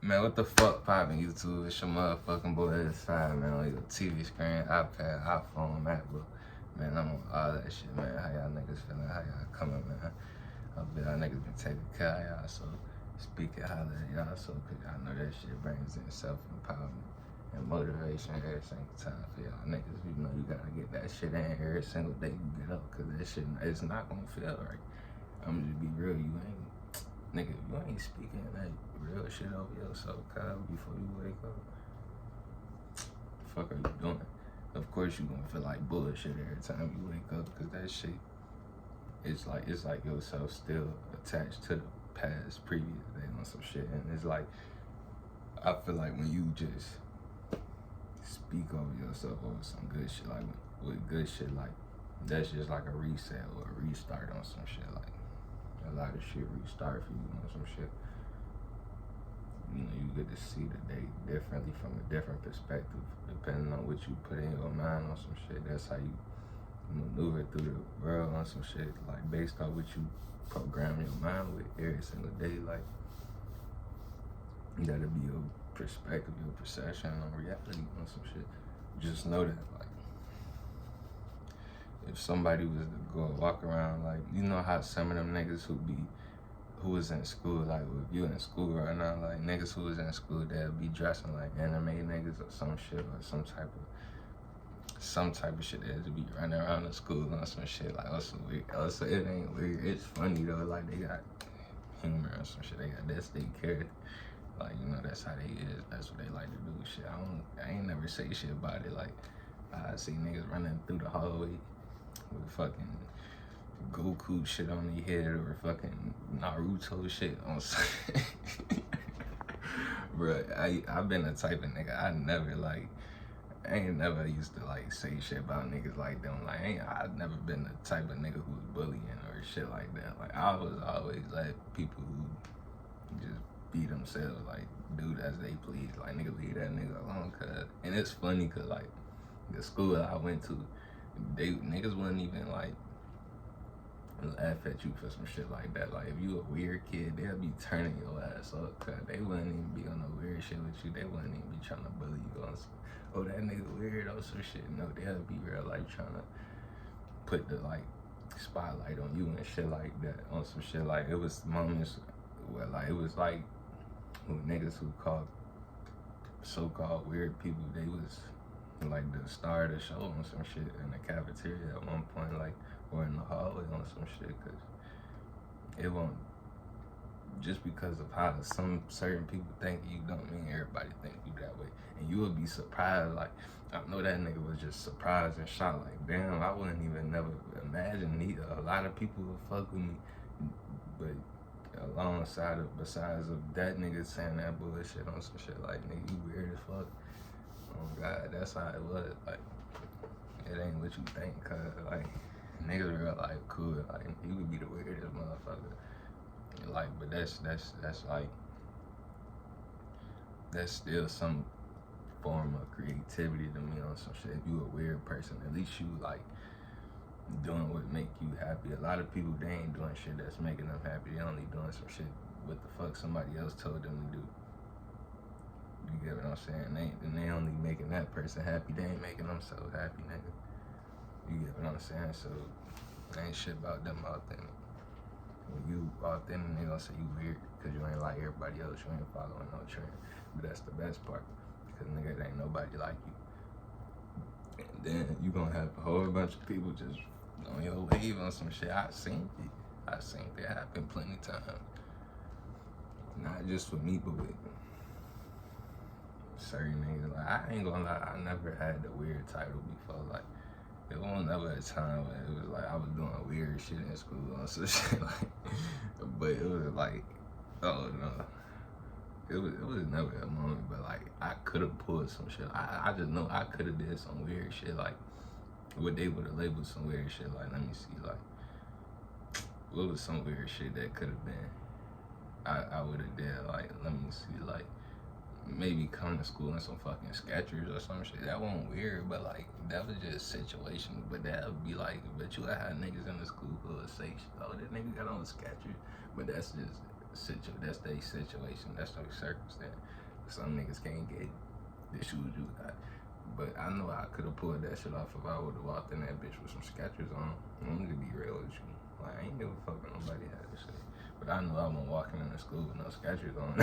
Man, what the fuck poppin' YouTube? It's your motherfucking boy S5, man, on your TV screen, iPad, iPhone, MacBook. Man, I'm on all that shit, man. How y'all niggas feeling? How y'all coming, man? I bet y'all niggas been taking care of y'all, so speak it, holla at y'all, so cause y'all know that shit brings in self-empowerment and motivation every single time for y'all niggas. You know you gotta get that shit in every single day you get up, cause that shit, it's not gonna feel right. I'm just be real, you ain't. Nigga, you ain't speaking that real shit over yourself, Kyle, before you wake up. The fuck are you doing? Of course you gonna feel like bullshit every time you wake up, cause that shit, it's like yourself still attached to the past, previous day on some shit. And it's like, I feel like when you just speak over yourself over some good shit, like with good shit, like that's just like a reset or a restart on some shit. Like a lot of shit restart for you on some shit. You know, you get to see the day differently from a different perspective, depending on what you put in your mind on some shit. That's how you maneuver through the world on some shit, like based on what you program your mind with every single day. Like, that'll be your perspective, your perception on reality on some shit. Just know that, like, if somebody was to go walk around, like, you know how some of them niggas who was in school, like, if you in school right now, like, niggas who was in school, they'll be dressing like anime niggas or some shit, or some type of shit that to be running around the school on some shit, like, also weird. Also, it ain't weird, it's funny though, like, they got humor or some shit, that's they character. Like, you know, that's how they is, that's what they like to do, shit. I ain't never say shit about it, like, I see niggas running through the hallway with fucking Goku shit on their head or fucking Naruto shit on Bruh, I've been the type of nigga, I ain't never used to like say shit about niggas like them. Like, I've never been the type of nigga who was bullying or shit like that. Like, I was always like people who just be themselves, like, do as they please. Like, nigga, leave that nigga alone, cuz. And it's funny, cuz, like, the school I went to, niggas wouldn't even, like, laugh at you for some shit like that. Like, if you a weird kid, they'll be turning your ass up, cuz. They wouldn't even be on no weird shit with you. They wouldn't even be trying to bully you on some, oh, that nigga weird or some shit. No, they'll be real, like, trying to put the, like, spotlight on you and shit like that, on some shit. Like, it was moments where, like, it was like, niggas who called so-called weird people, they was like the star of the show on some shit in the cafeteria at one point, like, or in the hallway on some shit, cause it won't, just because of how some certain people think you, don't mean everybody think you that way. And you would be surprised, like, I know that nigga was just surprised and shocked, like, damn, I wouldn't even never imagine a lot of people would fuck with me, but besides of that nigga saying that bullshit on some shit, like, nigga, you weird as fuck. Oh God, that's how it was. Like, it ain't what you think, cuz, like, niggas real like cool, like, you would be the weirdest motherfucker. Like, but that's like, that's still some form of creativity to me on some shit. If you a weird person, at least you like doing what make you happy. A lot of people, they ain't doing shit that's making them happy. They only doing some shit what the fuck somebody else told them to do. You get what I'm saying? They only making that person happy. They ain't making themselves happy, nigga. You get what I'm saying? So, ain't shit about them authentic. When you authentic, they gonna say you weird because you ain't like everybody else. You ain't following no trend. But that's the best part, because, nigga, it ain't nobody like you. And then you gonna have a whole bunch of people just on your wave on some shit. I seen it happen plenty of times. Not just with me, but with certain niggas. Like, I ain't gonna lie, I never had the weird title before. Like, it wasn't never a time when it was like I was doing weird shit in school or some shit, like, but it was like, oh no. It was never a moment, but like, I could have pulled some shit. I just know I could have did some weird shit, like, what they would have labeled some weird shit. Like, let me see, like, what was some weird shit that could have been, I would have did, like, let me see, like, maybe come to school in some fucking Skechers or some shit. That wasn't weird, but like, that was just situational. But that would be like, but you had niggas in the school who would say, oh, that nigga got on Skechers. But that's just that's their situation, that's their circumstance. Some niggas can't get the shoes you got. But I know I could have pulled that shit off if I would have walked in that bitch with some Skechers on. I'm gonna be real with you. Like, I ain't give a fuck if nobody had this shit. But I know I wasn't walking into school with no Skechers on.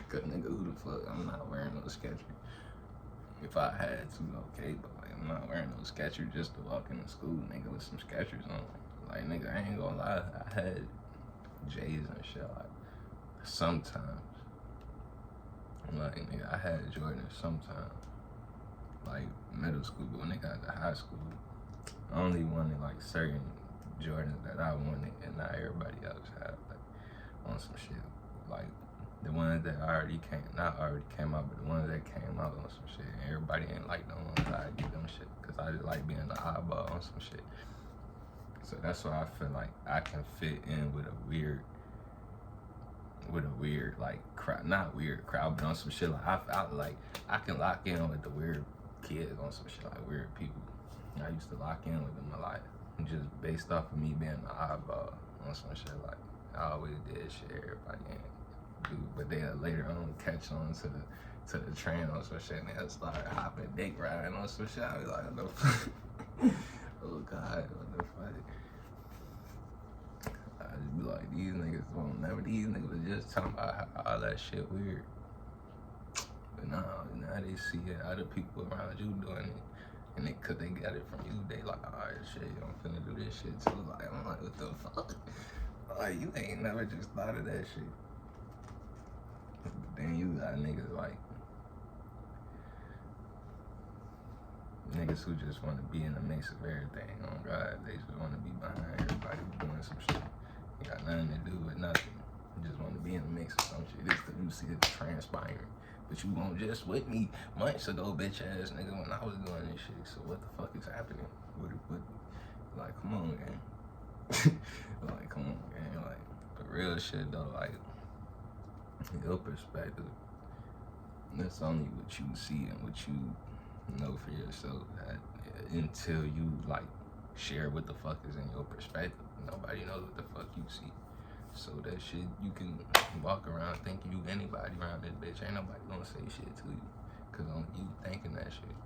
Cause nigga, who the fuck? I'm not wearing no Skechers. If I had to, okay, but like, I'm not wearing no Skechers just to walk into school, nigga, with some Skechers on. Like, nigga, I ain't gonna lie, I had J's and shit, like, sometimes. Like, nigga, I had Jordans sometimes. Like, middle school, but when they got to high school, I only wanted, like, certain Jordans that I wanted, and not everybody else had, like, on some shit. Like, the ones that not already came out, but the ones that came out on some shit. And everybody ain't like the ones I get them shit, because I just like being the eyeball on some shit. So that's why I feel like I can fit in with a weird, like, crowd, not weird crowd, but on some shit, like, I can lock in with the weird kids on some shit, like, weird people. I used to lock in with them a lot, just based off of me being the eyeball on some shit, like, I always did shit everybody ain't do, but they later on catch on to the train on some shit, and they'll start hopping, dick riding on some shit. I be like, what the fuck? Oh God, what the fuck? I just be like, these niggas won't never, these niggas was just talking about how all that shit weird. But now they see it, other people around you doing it, and cause they got it from you, they like, alright, shit, I'm finna do this shit too. Like, I'm like, what the fuck? Like, you ain't never just thought of that shit. But then you got niggas like, niggas who just want to be in the mix of everything. Oh God, they just want to be behind everybody doing some shit. You got nothing to do with nothing. You just want to be in the mix of some shit. It's because you see it transpiring. But you weren't just with me months ago, bitch ass nigga, when I was doing this shit. So what the fuck is happening? Like, come on, man. Like, come on, man. Like, the real shit though, like, your perspective, that's only what you see and what you know for yourself, until you, like, share what the fuck is in your perspective. Nobody knows what the fuck you see. So that shit, you can walk around thinking you anybody around this bitch. Ain't nobody gonna say shit to you, cause only you thinking that shit.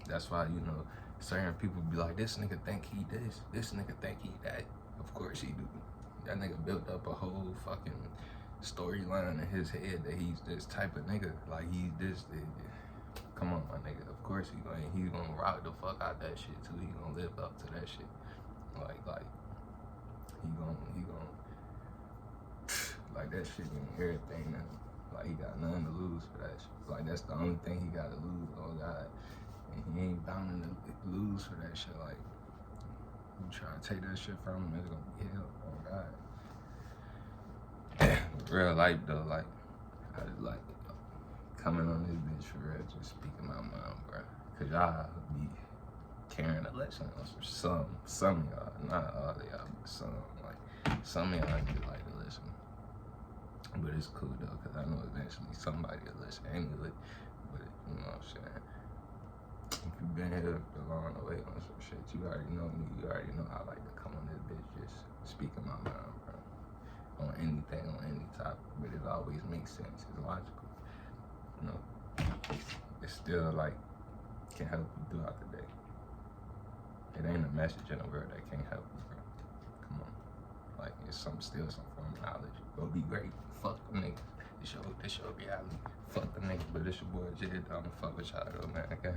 That's why, you know, certain people be like, this nigga think he this nigga think he that. Of course he do. That nigga built up a whole fucking storyline in his head that he's this type of nigga. Like, he's this. Come on, my nigga. Of course he's gonna rock the fuck out that shit too. He gonna live up to that shit. Like he gonna like that shit and everything. Like, he got nothing to lose for that shit. Like, that's the only thing he got to lose. Oh God, and he ain't bound to lose for that shit. Like, you try to take that shit from him, it's gonna be hell. Oh God. Real life though, like, I just like coming on this bitch for real, just speaking my mind, bro. Cause y'all be carrying a lesson on some of y'all, not all of y'all, but some. Like, some of y'all need like to listen. But it's cool though, cause I know eventually somebody will listen anyway. But you know what I'm saying? If you've been here along the way on some shit, you already know me. You already know I like to come on this bitch just speaking my mind, bro. On anything, on any topic, but it always makes sense. It's logical. You know, it's still like can help you throughout the day. It ain't a message in the world that can't help you, bro. Come on, like, it's still some form of knowledge. Go be great. Fuck them niggas. This your reality. Fuck them niggas. But it's your boy Jid. I'ma fuck with y'all though, man. Okay.